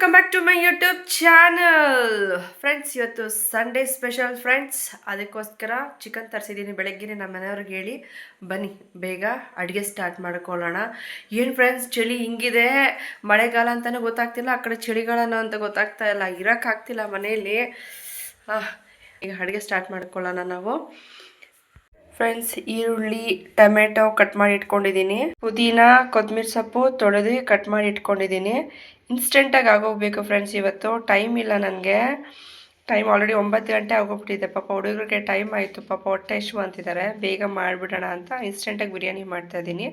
Welcome back to my YouTube channel. Friends, ಇವತ್ತು Sunday special friends. ಅದಕ್ಕೋಸ್ಕರ chicken ತರಿಸಿದ್ದೀನಿ. ಬೆಳಗ್ಗೆ ನಮ್ಮ ಮನೆಯವ್ರಿಗೆ ಹೇಳಿ ಬನ್ನಿ ಬೇಗ ಅಡುಗೆ ಸ್ಟಾರ್ಟ್ ಮಾಡ್ಕೊಳ್ಳೋಣ. ಏನು ಫ್ರೆಂಡ್ಸ್, ಚಳಿ ಹಿಂಗಿದೆ. ಮಳೆಗಾಲ ಅಂತಲೂ ಗೊತ್ತಾಗ್ತಿಲ್ಲ, ಆ ಕಡೆ ಚಳಿಗಾಲನೋ ಅಂತ ಗೊತ್ತಾಗ್ತಾ ಇಲ್ಲ. ಇರೋಕ್ಕಾಗ್ತಿಲ್ಲ ಮನೆಯಲ್ಲಿ. ಈಗ ಅಡುಗೆ ಸ್ಟಾರ್ಟ್ ಮಾಡ್ಕೊಳ್ಳೋಣ ನಾವು. ಫ್ರೆಂಡ್ಸ್, ಈರುಳ್ಳಿ, ಟೊಮೆಟೊ ಕಟ್ ಮಾಡಿ ಇಟ್ಕೊಂಡಿದ್ದೀನಿ. ಪುದೀನ, ಕೊತ್ತಂಬರಿ ಸೊಪ್ಪು ತೊಳೆದು ಕಟ್ ಮಾಡಿ ಇಟ್ಕೊಂಡಿದ್ದೀನಿ. ಇನ್ಸ್ಟೆಂಟಾಗಿ ಆಗೋಗ್ಬೇಕು ಫ್ರೆಂಡ್ಸ್. ಇವತ್ತು ಟೈಮ್ ಇಲ್ಲ ನನಗೆ. ಟೈಮ್ ಆಲ್ರೆಡಿ 9 ಗಂಟೆ ಆಗೋಗ್ಬಿಟ್ಟಿದೆ. ಪಾಪ ಹುಡುಗರಿಗೆ ಟೈಮ್ ಆಯಿತು. ಪಾಪ ಹೊಟ್ಟೆ ಇಶ್ಯೂ ಅಂತಿದ್ದಾರೆ. ಬೇಗ ಮಾಡಿಬಿಡೋಣ ಅಂತ ಇನ್ಸ್ಟೆಂಟಾಗಿ ಬಿರಿಯಾನಿ ಮಾಡ್ತಾಯಿದ್ದೀನಿ.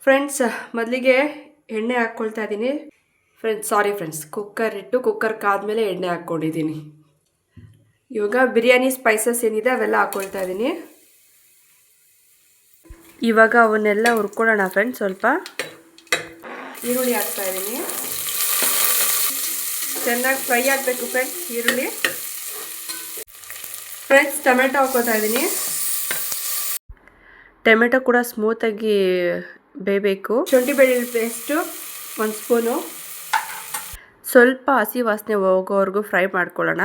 ಫ್ರೆಂಡ್ಸ್, ಮೊದಲಿಗೆ ಎಣ್ಣೆ ಹಾಕ್ಕೊಳ್ತಾ ಇದ್ದೀನಿ. ಫ್ರೆಂಡ್ಸ್ ಕುಕ್ಕರ್ ಇಟ್ಟು ಕುಕ್ಕರ್ ಕಾದ್ಮೇಲೆ ಎಣ್ಣೆ ಹಾಕ್ಕೊಂಡಿದ್ದೀನಿ. ಇವಾಗ ಬಿರಿಯಾನಿ ಸ್ಪೈಸಸ್ ಏನಿದೆ ಅವೆಲ್ಲ ಹಾಕ್ಕೊಳ್ತಾ ಇದ್ದೀನಿ. ಇವಾಗ ಅವನ್ನೆಲ್ಲ ಹುರ್ಕೊಳ್ಳೋಣ ಫ್ರೆಂಡ್ಸ್. ಸ್ವಲ್ಪ ಈರುಳ್ಳಿ ಹಾಕ್ತಾ ಇದ್ದೀನಿ. ಚೆನ್ನಾಗಿ ಫ್ರೈ ಆಗಬೇಕು ಫ್ರೆಂಡ್ಸ್ ಈರುಳ್ಳಿ. ಫ್ರೆಂಡ್ಸ್, ಟೊಮೆಟೊ ಹಾಕ್ಕೋತಾ ಇದ್ದೀನಿ. ಟೊಮೆಟೊ ಕೂಡ ಸ್ಮೂತಾಗಿ ಬೇಯಬೇಕು. ಶುಂಠಿ ಬೆಳ್ಳುಳ್ಳಿ ಪೇಸ್ಟು 1 ಸ್ಪೂನು. ಸ್ವಲ್ಪ ಹಸಿ ವಾಸನೆ ಹೋಗೋವರೆಗೂ ಫ್ರೈ ಮಾಡ್ಕೊಳ್ಳೋಣ.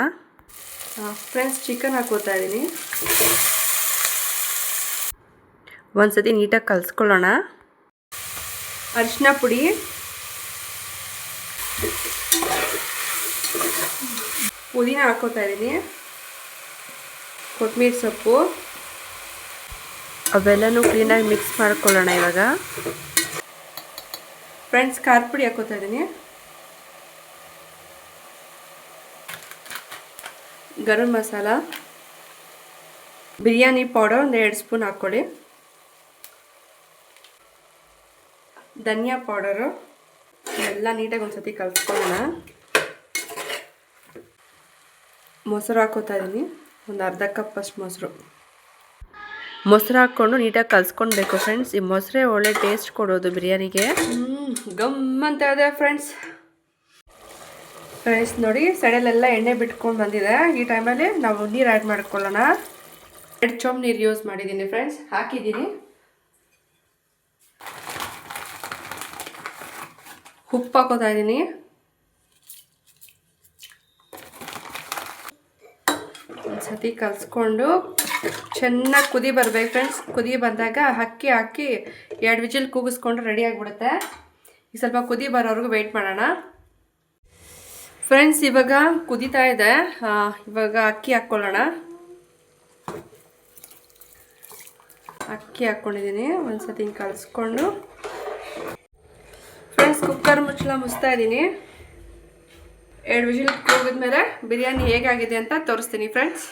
ಫ್ರೆಂಡ್ಸ್, ಚಿಕನ್ ಹಾಕ್ಕೋತಾ ಇದ್ದೀನಿ. ಒಂದ್ಸತಿ ನೀಟಾಗಿ ಕಲಿಸ್ಕೊಳ್ಳೋಣ. ಅರಿಶಿನ ಪುಡಿ, ಪುದೀನ ಹಾಕ್ಕೋತಾ ಇದ್ದೀನಿ. ಕೊತ್ತಂಬರಿ ಸೊಪ್ಪು ಅವೆಲ್ಲನೂ ಕ್ಲೀನಾಗಿ ಮಿಕ್ಸ್ ಮಾಡ್ಕೊಳ್ಳೋಣ. ಇವಾಗ ಫ್ರೆಂಡ್ಸ್, ಖಾರ ಪುಡಿ ಹಾಕ್ಕೋತಾ ಇದ್ದೀನಿ. ಗರಂ ಮಸಾಲ, ಬಿರಿಯಾನಿ ಪೌಡರ್ 2 ಸ್ಪೂನ್ ಹಾಕ್ಕೊಳ್ಳಿ. ಧನಿಯಾ ಪೌಡರು ಎಲ್ಲ ನೀಟಾಗಿ ಒಂದ್ಸತಿ ಕಲಿಸ್ಕೊಳ್ಳೋಣ. ಮೊಸರು ಹಾಕ್ಕೋತಾ ಇದ್ದೀನಿ. ಒಂದು ಅರ್ಧ ಕಪ್ ಅಷ್ಟು ಮೊಸರು ಹಾಕ್ಕೊಂಡು ನೀಟಾಗಿ ಕಲಿಸ್ಕೊಳ್ಬೇಕು ಫ್ರೆಂಡ್ಸ್. ಈ ಮೊಸರೇ ಒಳ್ಳೆ ಟೇಸ್ಟ್ ಕೊಡೋದು ಬಿರಿಯಾನಿಗೆ. ಗಮ್ ಅಂತ ಇದೆ ಫ್ರೆಂಡ್ಸ್. ನೋಡಿ, ಸೈಡಲ್ಲೆಲ್ಲ ಎಣ್ಣೆ ಬಿಟ್ಕೊಂಡು ಬಂದಿದೆ. ಈ ಟೈಮಲ್ಲಿ ನಾವು ನೀರು ಆ್ಯಡ್ ಮಾಡ್ಕೊಳ್ಳೋಣ. 2 ಚೊಂಬು ನೀರು ಯೂಸ್ ಮಾಡಿದ್ದೀನಿ ಫ್ರೆಂಡ್ಸ್. ಹಾಕಿದ್ದೀನಿ. ಉಪ್ಪು ಹಾಕೋತಾ ಇದ್ದೀನಿ. ಒಂದ್ಸತಿ ಕಲಿಸ್ಕೊಂಡು ಚೆನ್ನಾಗಿ ಕುದಿ ಬರ್ಬೇಕು ಫ್ರೆಂಡ್ಸ್. ಕುದಿ ಬಂದಾಗ ಅಕ್ಕಿ ಹಾಕಿ 2 ವಿಜಿಲ್ ಕೂಗಿಸ್ಕೊಂಡು ರೆಡಿ ಆಗಿಬಿಡುತ್ತೆ. ಈಗ ಸ್ವಲ್ಪ ಕುದಿ ಬರೋವರೆಗೂ ವೆಯ್ಟ್ ಮಾಡೋಣ. ಫ್ರೆಂಡ್ಸ್, ಇವಾಗ ಕುದೀತಾ ಇದೆ. ಇವಾಗ ಅಕ್ಕಿ ಹಾಕ್ಕೊಳ್ಳೋಣ. ಅಕ್ಕಿ ಹಾಕ್ಕೊಂಡಿದ್ದೀನಿ. ಒಂದ್ಸತಿ ಹಿಂಗೆ ಕಲಿಸ್ಕೊಂಡು ಫ್ರೆಂಡ್ಸ್, ಕುಕ್ಕರ್ ಮುಚ್ಚಿಸ್ತಾ ಇದ್ದೀನಿ. 2 ವಿಜಿಲ್ ಕೂಗಿದ್ಮೇಲೆ ಬಿರಿಯಾನಿ ಹೇಗಾಗಿದೆ ಅಂತ ತೋರಿಸ್ತೀನಿ ಫ್ರೆಂಡ್ಸ್.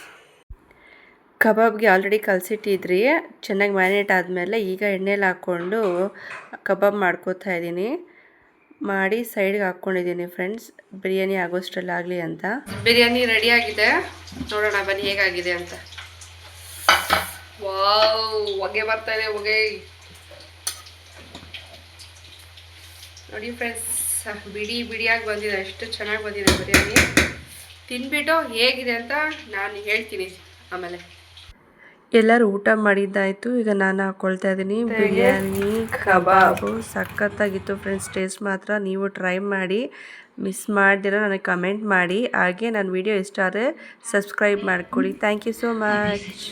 ಕಬಾಬ್ಗೆ ಆಲ್ರೆಡಿ ಕಲಸಿಟ್ಟಿದ್ರಿ. ಚೆನ್ನಾಗಿ ಮ್ಯಾರಿನೇಟ್ ಆದಮೇಲೆ ಈಗ ಎಣ್ಣೆಲಿ ಹಾಕ್ಕೊಂಡು ಕಬಾಬ್ ಮಾಡ್ಕೋತಾ ಇದ್ದೀನಿ. ಮಾಡಿ ಸೈಡ್ಗೆ ಹಾಕ್ಕೊಂಡಿದ್ದೀನಿ ಫ್ರೆಂಡ್ಸ್, ಬಿರಿಯಾನಿ ಆಗೋಷ್ಟರಲ್ಲಿ ಆಗಲಿ ಅಂತ. ಬಿರಿಯಾನಿ ರೆಡಿ ಆಗಿದೆ. ನೋಡೋಣ ಬನ್ನಿ ಹೇಗಾಗಿದೆ ಅಂತ. ವಾವ್, ಹೊಗೆ ಬರ್ತಾ ಇದೆ. ಹೊಗೆ ನೋಡಿ ಫ್ರೆಂಡ್ಸ್, ಬಿಡಿಯಾಗಿ ಬಂದಿದೆ. ಎಷ್ಟು ಚೆನ್ನಾಗಿ ಬಂದಿದೆ ಬಿರಿಯಾನಿ. ತಿನ್ಬಿಟ್ಟು ಹೇಗಿದೆ ಅಂತ ನಾನು ಹೇಳ್ತೀನಿ ಆಮೇಲೆ. ಎಲ್ಲರೂ ಊಟ ಮಾಡಿದ್ದಾಯಿತು. ಈಗ ನಾನು ಹಾಕ್ಕೊಳ್ತಾ ಇದ್ದೀನಿ ಬಿರಿಯಾನಿ ಕಬಾಬು. ಸಖತ್ತಾಗಿತ್ತು ಫ್ರೆಂಡ್ಸ್. ಟೇಸ್ಟ್ ಮಾತ್ರ ನೀವು ಟ್ರೈ ಮಾಡಿ. ಮಿಸ್ ಮಾಡ್ದಿರ ನನಗೆ ಕಮೆಂಟ್ ಮಾಡಿ. ಹಾಗೆ ನನ್ನ ವಿಡಿಯೋ ಇಷ್ಟ ಆದರೆ ಸಬ್ಸ್ಕ್ರೈಬ್ ಮಾಡ್ಕೊಳ್ಳಿ. Thank you so much.